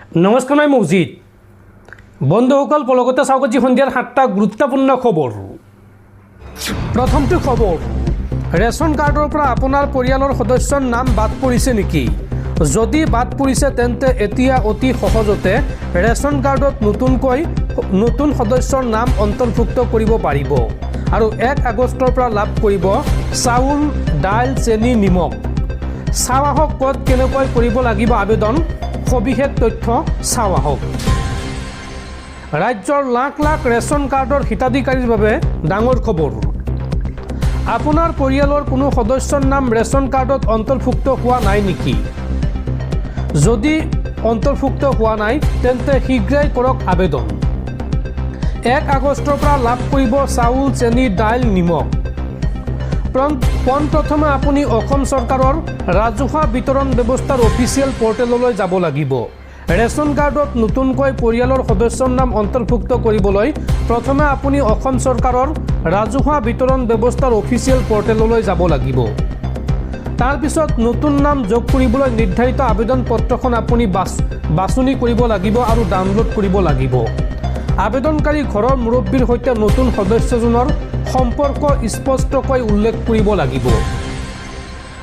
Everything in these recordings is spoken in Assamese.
নমস্কাৰ, মই মৌজিদ। বন্ধুসকল, পলকতে চাওক আজি সন্ধিয়াৰ 7টা গুৰুত্বপূৰ্ণ খবৰ। প্ৰথমটো খবৰ, ৰেচন কাৰ্ডৰ পৰা আপোনাৰ পৰিয়ালৰ সদস্যৰ নাম বাদ পৰিছে নেকি? যদি বাদ পৰিছে তেন্তে এতিয়া অতি সহজতে ৰেচন কাৰ্ডত নতুন সদস্যৰ নাম অন্তৰ্ভুক্ত কৰিব পাৰিব আৰু 1 আগষ্টৰ পৰা লাভ কৰিব চাউল, দাইল, চেনি, নিমখ। চাওঁ আহক ক'ত কেনেকৈ কৰিব লাগিব আবেদন, সবিশেষ তথ্য চাওঁ আহক। ৰাজ্যৰ লাখ লাখ ৰেচন কাৰ্ডৰ হিতাধিকাৰীৰ বাবে ডাঙৰ খবৰ। আপোনাৰ পৰিয়ালৰ কোনো সদস্যৰ নাম ৰেচন কাৰ্ডত অন্তৰ্ভুক্ত হোৱা নাই নেকি? যদি অন্তৰ্ভুক্ত হোৱা নাই তেন্তে শীঘ্ৰেই কৰক আবেদন। 1 আগষ্টৰ পৰা লাভ কৰিব চাউল, চেনি, দাইল, নিমখ। পোনপ্ৰথমে আপুনি অসম চৰকাৰৰ ৰাজহুৱা বিতৰণ ব্যৱস্থাৰ অফিচিয়েল পৰ্টেললৈ যাব লাগিব। ৰেচন কাৰ্ডত নতুনকৈ পৰিয়ালৰ সদস্যৰ নাম অন্তৰ্ভুক্ত কৰিবলৈ প্ৰথমে আপুনি অসম চৰকাৰৰ ৰাজহুৱা বিতৰণ ব্যৱস্থাৰ অফিচিয়েল পৰ্টেললৈ যাব লাগিব। তাৰপিছত নতুন নাম যোগ কৰিবলৈ নিৰ্ধাৰিত আবেদন পত্ৰখন আপুনি বাছনি কৰিব লাগিব আৰু ডাউনলোড কৰিব লাগিব। আবেদনকাৰী ঘৰৰ মুৰব্বীৰ সৈতে নতুন সদস্যজনৰ সম্পৰ্ক স্পষ্টকৈ উল্লেখ কৰিব লাগিব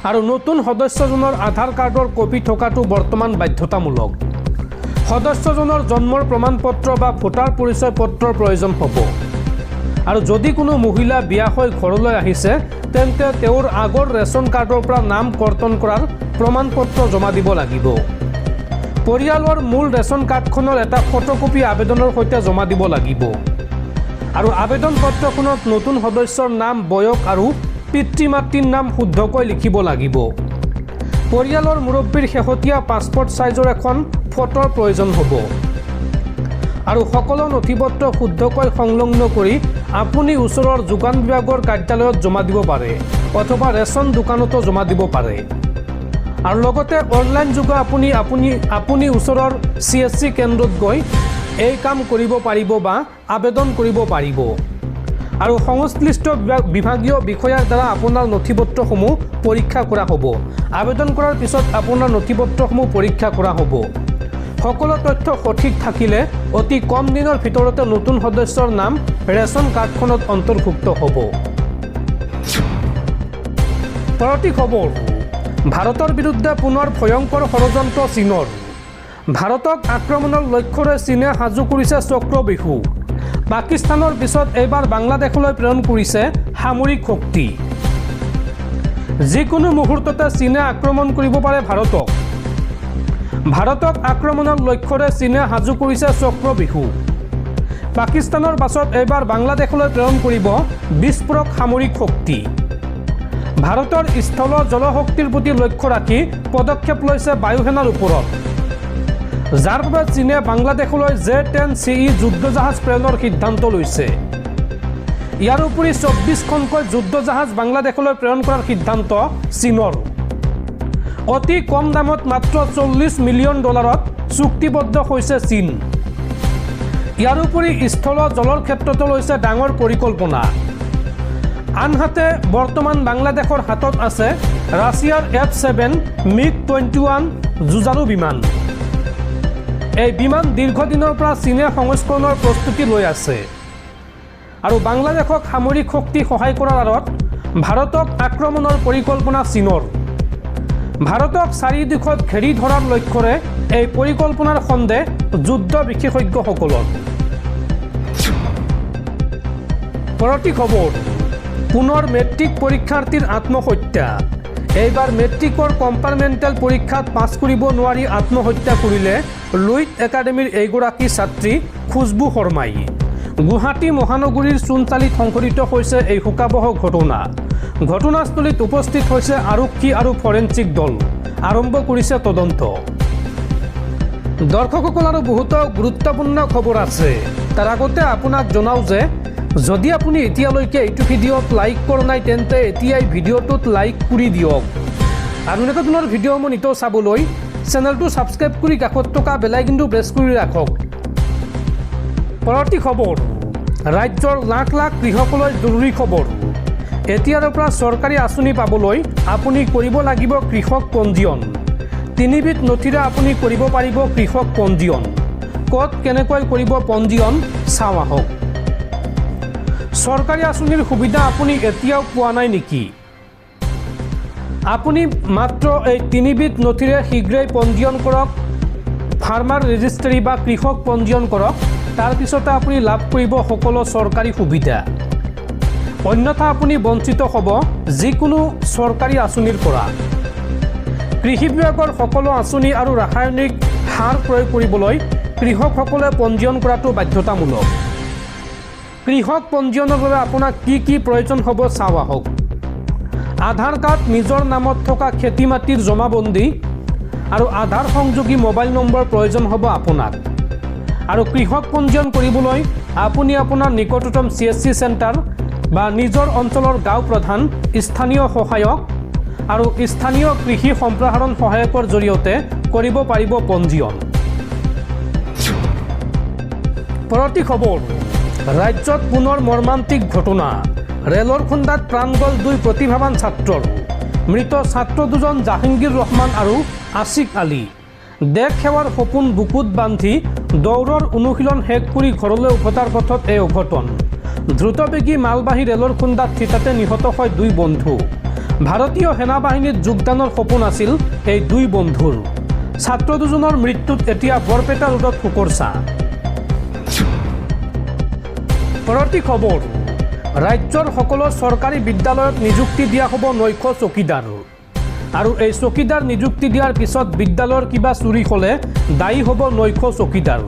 আৰু নতুন সদস্যজনৰ আধাৰ কাৰ্ডৰ কপি থকাটো বৰ্তমান বাধ্যতামূলক। সদস্যজনৰ জন্মৰ প্ৰমাণপত্ৰ বা ভোটাৰ পৰিচয় পত্ৰৰ প্ৰয়োজন হ'ব আৰু যদি কোনো মহিলা বিয়া হৈ ঘৰলৈ আহিছে তেন্তে তেওঁৰ আগৰ ৰেচন কাৰ্ডৰ পৰা নাম কৰ্তন কৰাৰ প্ৰমাণপত্ৰ জমা দিব লাগিব। পৰিয়ালৰ মূল ৰেচন কাৰ্ডখনৰ এটা ফটোকপি আবেদনৰ সৈতে জমা দিব লাগিব আৰু আবেদন পত্ৰখনত নতুন সদস্যৰ নাম, বয়স আৰু পিতৃ মাতৃৰ নাম শুদ্ধকৈ লিখিব লাগিব। পৰিয়ালৰ মুৰব্বীৰ শেহতীয়া পাছপৰ্ট চাইজৰ এখন ফটোৰ প্ৰয়োজন হ'ব আৰু সকলো নথিপত্ৰ শুদ্ধকৈ সংলগ্ন কৰি আপুনি ওচৰৰ যোগান বিভাগৰ কাৰ্যালয়ত জমা দিব পাৰে অথবা ৰেচন দোকানতো জমা দিব পাৰে আৰু লগতে অনলাইন যোগে আপুনি ওচৰৰ CSC কেন্দ্ৰত গৈ এই কাম কৰিব পাৰিব বা আবেদন কৰিব পাৰিব আৰু সংশ্লিষ্ট বিভাগীয় বিষয়াৰ দ্বাৰা আপোনাৰ নথিপত্ৰসমূহ পৰীক্ষা কৰা হ'ব। আবেদন কৰাৰ পিছত আপোনাৰ নথিপত্ৰসমূহ পৰীক্ষা কৰা হ'ব। সকলো তথ্য সঠিক থাকিলে অতি কম দিনৰ ভিতৰতে নতুন সদস্যৰ নাম ৰেচন কাৰ্ডখনত অন্তৰ্ভুক্ত হ'ব। পৰৱৰ্তী খবৰ, ভাৰতৰ বিৰুদ্ধে পুনৰ ভয়ংকৰ ষড়যন্ত্ৰ চীনৰ। ভাৰতক আক্ৰমণৰ লক্ষ্যৰে চীনে সাজু কৰিছে চক্ৰবেহু। পাকিস্তানৰ পিছত এইবাৰ বাংলাদেশলৈ প্ৰেৰণ কৰিছে সামৰিক শক্তি। যিকোনো মুহূৰ্ততে চীনে আক্ৰমণ কৰিব পাৰে ভাৰতক। ভাৰতক আক্ৰমণৰ লক্ষ্যৰে চীনে সাজু কৰিছে চক্ৰবেহু। পাকিস্তানৰ পাছত এইবাৰ বাংলাদেশলৈ প্ৰেৰণ কৰিব বিস্ফোৰক সামৰিক শক্তি। ভাৰতৰ স্থল জলশক্তিৰ প্ৰতি লক্ষ্য ৰাখি পদক্ষেপ লৈছে বায়ুসেনাৰ ওপৰত, যাৰ বাবে চীনে বাংলাদেশলৈ J-10CE যুদ্ধজাহাজ প্ৰেৰণৰ সিদ্ধান্ত লৈছে। ইয়াৰ উপৰি 24খনকৈ যুদ্ধজাহাজ বাংলাদেশলৈ প্ৰেৰণ কৰাৰ সিদ্ধান্ত চীনৰ। অতি কম দামত মাত্ৰ $40 মিলিয়ন চুক্তিবদ্ধ হৈছে চীন। ইয়াৰ উপৰি স্থল জলৰ ক্ষেত্ৰতো লৈছে ডাঙৰ পৰিকল্পনা। আনহাতে বৰ্তমান বাংলাদেশৰ হাতত আছে ৰাছিয়াৰ F-7 MiG-21 যুঁজাৰু বিমান। এই বিমান দীৰ্ঘদিনৰ পৰা চীনে সংস্কৰণৰ প্ৰস্তুতি লৈ আছে আৰু বাংলাদেশক সামৰিক শক্তি সহায় কৰাৰ আঁৰত ভাৰতক আক্ৰমণৰ পৰিকল্পনা চীনৰ। ভাৰতক চাৰিদিশত ঘেৰি ধৰাৰ লক্ষ্যৰে এই পৰিকল্পনাৰ সন্দেহ যুদ্ধ বিশেষজ্ঞসকলৰ। পৰৱৰ্তী খবৰ, পুনৰ মেট্ৰিক পৰীক্ষাৰ্থীৰ আত্মহত্যা। এইবাৰ মেট্ৰিকৰ কম্পাৰ্টমেণ্টেল পৰীক্ষাত পাছ কৰিব নোৱাৰি আত্মহত্যা কৰিলে লুইট একাডেমীৰ এইগৰাকী ছাত্ৰী খুশবু শৰ্মাই। গুৱাহাটী মহানগৰীৰ চোনচালিত সংঘটিত হৈছে এই শোকাবহ ঘটনা। ঘটনাস্থলীত উপস্থিত হৈছে আৰক্ষী আৰু ফৰেনচিক দল। আৰম্ভ কৰিছে তদন্ত। দৰ্শকসকল, আৰু বহুতো গুৰুত্বপূৰ্ণ খবৰ আছে। তাৰ আগতে আপোনাক জনাওঁ যে যদি আপুনি এতিয়ালৈকে এইটো ভিডিঅ'ত লাইক কৰা নাই তেন্তে এতিয়াই ভিডিঅ'টোত লাইক কৰি দিয়ক আৰু এনেকুৱা ধৰণৰ ভিডিঅ'সমূহ নিতৌ চাবলৈ চেনেলটো ছাবস্ক্ৰাইব কৰি কাষত থকা বেল আইকনটো প্ৰেছ কৰি ৰাখক। পৰৱৰ্তী খবৰ, ৰাজ্যৰ লাখ লাখ কৃষকলৈ জৰুৰী খবৰ। এতিয়াৰ পৰা চৰকাৰী আঁচনি পাবলৈ আপুনি কৰিব লাগিব কৃষক পঞ্জীয়ন। তিনিবিধ নথিৰে আপুনি কৰিব পাৰিব কৃষক পঞ্জীয়ন। ক'ত কেনেকৈ কৰিব পঞ্জীয়ন চাওঁ আহক। চৰকাৰী আঁচনিৰ সুবিধা আপুনি এতিয়াও পোৱা নাই নেকি? আপুনি মাত্ৰ এই তিনিবিধ নথিৰে শীঘ্ৰেই পঞ্জীয়ন কৰক। ফাৰ্মাৰ ৰেজিষ্ট্ৰি বা কৃষক পঞ্জীয়ন কৰক, তাৰপিছতে আপুনি লাভ কৰিব সকলো চৰকাৰী সুবিধা। অন্যথা আপুনি বঞ্চিত হ'ব যিকোনো চৰকাৰী আঁচনিৰ পৰা। কৃষি বিভাগৰ সকলো আঁচনি আৰু ৰাসায়নিক সাৰ প্ৰয়োগ কৰিবলৈ কৃষকসকলে পঞ্জীয়ন কৰাটো বাধ্যতামূলক। কৃষক পঞ্জীয়নৰ বাবে আপোনাক কি প্ৰয়োজন হ'ব চাওঁ আহক। আধাৰ কাৰ্ড, নিজৰ নামত থকা খেতি মাটিৰ জমাবন্দী আৰু আধাৰ সংযোগী মোবাইল নম্বৰ প্ৰয়োজন হ'ব আপোনাক। আৰু কৃষক পঞ্জীয়ন কৰিবলৈ আপুনি আপোনাৰ নিকটতম CSC চেণ্টাৰ বা নিজৰ অঞ্চলৰ গাঁও প্ৰধান, স্থানীয় সহায়ক আৰু স্থানীয় কৃষি সম্প্ৰসাৰণ সহায়কৰ জৰিয়তে কৰিব পাৰিব পঞ্জীয়ন। পৰৱৰ্তী খবৰ, ৰাজ্যত পুনৰ মৰ্মান্তিক ঘটনা। ৰেলৰ খুন্দাত প্ৰাণ গ'ল 2 প্ৰতিভাৱান ছাত্ৰৰ। মৃত ছাত্ৰ দুজন জাহাংগীৰ ৰহমান আৰু আছিক আলী। দেশ সেৱাৰ সপোন বুকুত বান্ধি দৌৰৰ অনুশীলন শেষ কৰি ঘৰলৈ উভতাৰ পথত এই অঘটন। দ্ৰুতবেগী মালবাহী ৰেলৰ খুন্দাত থিতাতে নিহত হয় 2 বন্ধু। ভাৰতীয় সেনাবাহিনীত যোগদানৰ সপোন আছিল এই 2 বন্ধুৰ। ছাত্ৰ দুজনৰ মৃত্যুত এতিয়া বৰপেটা ৰোডত শোকৰ ছাঁ। পৰৱৰ্তী খবৰ, ৰাজ্যৰ সকলো চৰকাৰী বিদ্যালয়ত নিযুক্তি দিয়া হ'ব 900 চকীদাৰ। আৰু এই চকীদাৰ নিযুক্তি দিয়াৰ পিছত বিদ্যালয়ৰ কিবা চুৰি হ'লে দায়ী হ'ব 900 চকীদাৰ।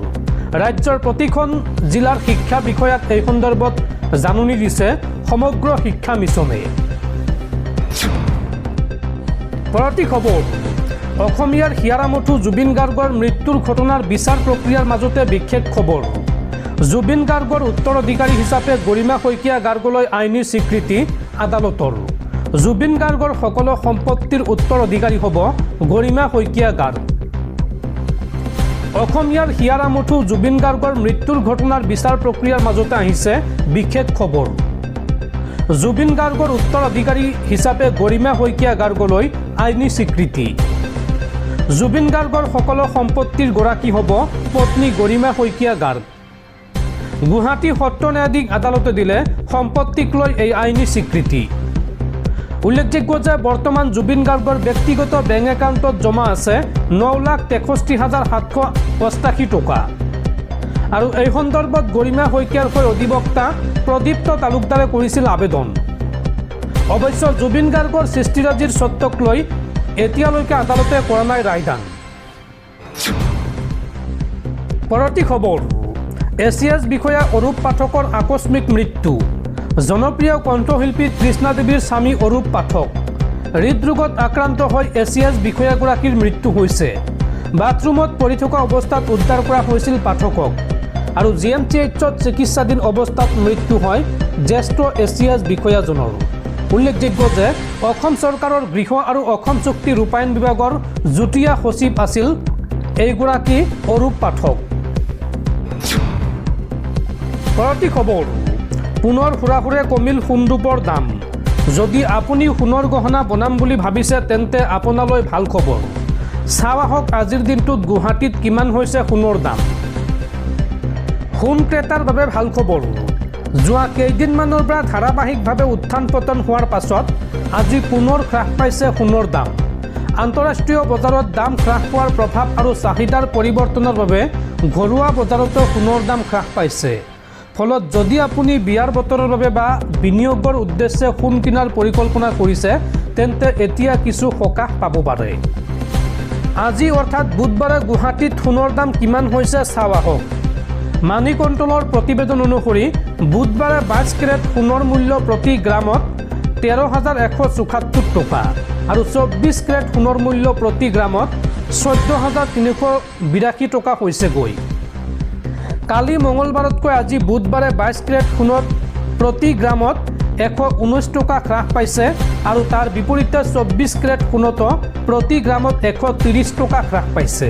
ৰাজ্যৰ প্ৰতিখন জিলাৰ শিক্ষা বিষয়াক এই সন্দৰ্ভত জাননী দিছে সমগ্ৰ শিক্ষা মিছনে। পৰৱৰ্তী খবৰ, অসমীয়াৰ হিয়াৰামঠু জুবিন গাৰ্গৰ মৃত্যুৰ ঘটনাৰ বিচাৰ প্ৰক্ৰিয়াৰ মাজতে বিশেষ খবৰ। জুবিন গাৰ্গৰ উত্তৰাধিকাৰী হিচাপে গৰিমা শইকীয়া গাৰ্গলৈ আইনী স্বীকৃতি আদালতৰ। জুবিন গাৰ্গৰ সকলো সম্পত্তিৰ উত্তৰাধিকাৰী হ'ব গৰিমা শইকীয়া গাৰ্গ। অসমীয়াৰ হিয়াৰামঠু জুবিন গাৰ্গৰ মৃত্যুৰ ঘটনাৰ বিচাৰ প্ৰক্ৰিয়াৰ মাজতে আহিছে বিশেষ খবৰ। জুবিন গাৰ্গৰ উত্তৰাধিকাৰী হিচাপে গৰিমা শইকীয়া গাৰ্গলৈ আইনী স্বীকৃতি। জুবিন গাৰ্গৰ সকলো সম্পত্তিৰ গৰাকী হ'ব পত্নী গৰিমা শইকীয়া গাৰ্গ। গুৱাহাটী সত্ৰ ন্যায়াধীশ আদালতে দিলে সম্পত্তিক লৈ এই আইনী স্বীকৃতি। উল্লেখযোগ্য যে বৰ্তমান জুবিন গাৰ্গৰ ব্যক্তিগত বেংক একাউণ্টত জমা আছে 9,63,788 টকা। আৰু এই সন্দৰ্ভত গৰিমা শইকীয়াৰ হৈ অধিবক্তা প্ৰদীপ্ত তালুকদাৰে কৰিছিল আবেদন। অৱশ্য জুবিন গাৰ্গৰ সৃষ্টিৰাজিৰ স্বত্বক লৈ এতিয়ালৈকে আদালতে কৰা নাই ৰায়দান। পৰৱৰ্তী খবৰ, ACS বিষয়া অৰূপ পাঠকৰ আকস্মিক মৃত্যু। জনপ্ৰিয় কণ্ঠশিল্পী কৃষ্ণা দেৱীৰ স্বামী অৰূপ পাঠক হৃদৰোগত আক্ৰান্ত হৈ ACS বিষয়াগৰাকীৰ মৃত্যু হৈছে। বাথৰুমত পৰি থকা অৱস্থাত উদ্ধাৰ কৰা হৈছিল পাঠকক। আৰু GMCHত চিকিৎসাধীন অৱস্থাত মৃত্যু হয় জ্যেষ্ঠ ACS বিষয়াজনৰ। উল্লেখযোগ্য যে অসম চৰকাৰৰ গৃহ আৰু অসম চুক্তি ৰূপায়ণ বিভাগৰ যুটীয়া সচিব আছিল এইগৰাকী অৰূপ পাঠক। পৰৱৰ্তী খবৰ, পুনৰ হুৰাহুৰে কমিল সোণৰূপৰ দাম। যদি আপুনি সোণৰ গহনা বনাম বুলি ভাবিছে তেন্তে আপোনালৈ ভাল খবৰ। চাওঁ আহক আজিৰ দিনটোত গুৱাহাটীত কিমান হৈছে সোণৰ দাম। সোণ ক্ৰেতাৰ বাবে ভাল খবৰ। যোৱা কেইদিনমানৰ পৰা ধাৰাবাহিকভাৱে উত্থান পতন হোৱাৰ পাছত আজি পুনৰ হ্ৰাস পাইছে সোণৰ দাম। আন্তঃৰাষ্ট্ৰীয় বজাৰত দাম হ্ৰাস পোৱাৰ প্ৰভাৱ আৰু চাহিদাৰ পৰিৱৰ্তনৰ বাবে ঘৰুৱা বজাৰতো সোণৰ দাম হ্ৰাস পাইছে। ফলত যদি আপুনি বিয়াৰ বতৰৰ বাবে বা বিনিয়োগৰ উদ্দেশ্যে সোণ কিনাৰ পৰিকল্পনা কৰিছে তেন্তে এতিয়া কিছু সকাহ পাব পাৰে। আজি অৰ্থাৎ বুধবাৰে গুৱাহাটীত সোণৰ দাম কিমান হৈছে চাওঁ আহক। মানি কণ্ট্ৰলৰ প্ৰতিবেদন অনুসৰি বুধবাৰে 22 কেৰেট সোণৰ মূল্য প্ৰতি গ্ৰামত 13,174 টকা আৰু 24 কেৰেট সোণৰ মূল্য প্ৰতি গ্ৰামত 14,382 টকা হৈছেগৈ। কালি মঙলবাৰতকৈ আজি বুধবাৰে 22 কেৰেট সোণত প্ৰতি গ্ৰামত 119 টকা হ্ৰাস পাইছে আৰু তাৰ বিপৰীতে 24 কেৰেট সোণতো প্ৰতি গ্ৰামত 130 টকা হ্ৰাস পাইছে।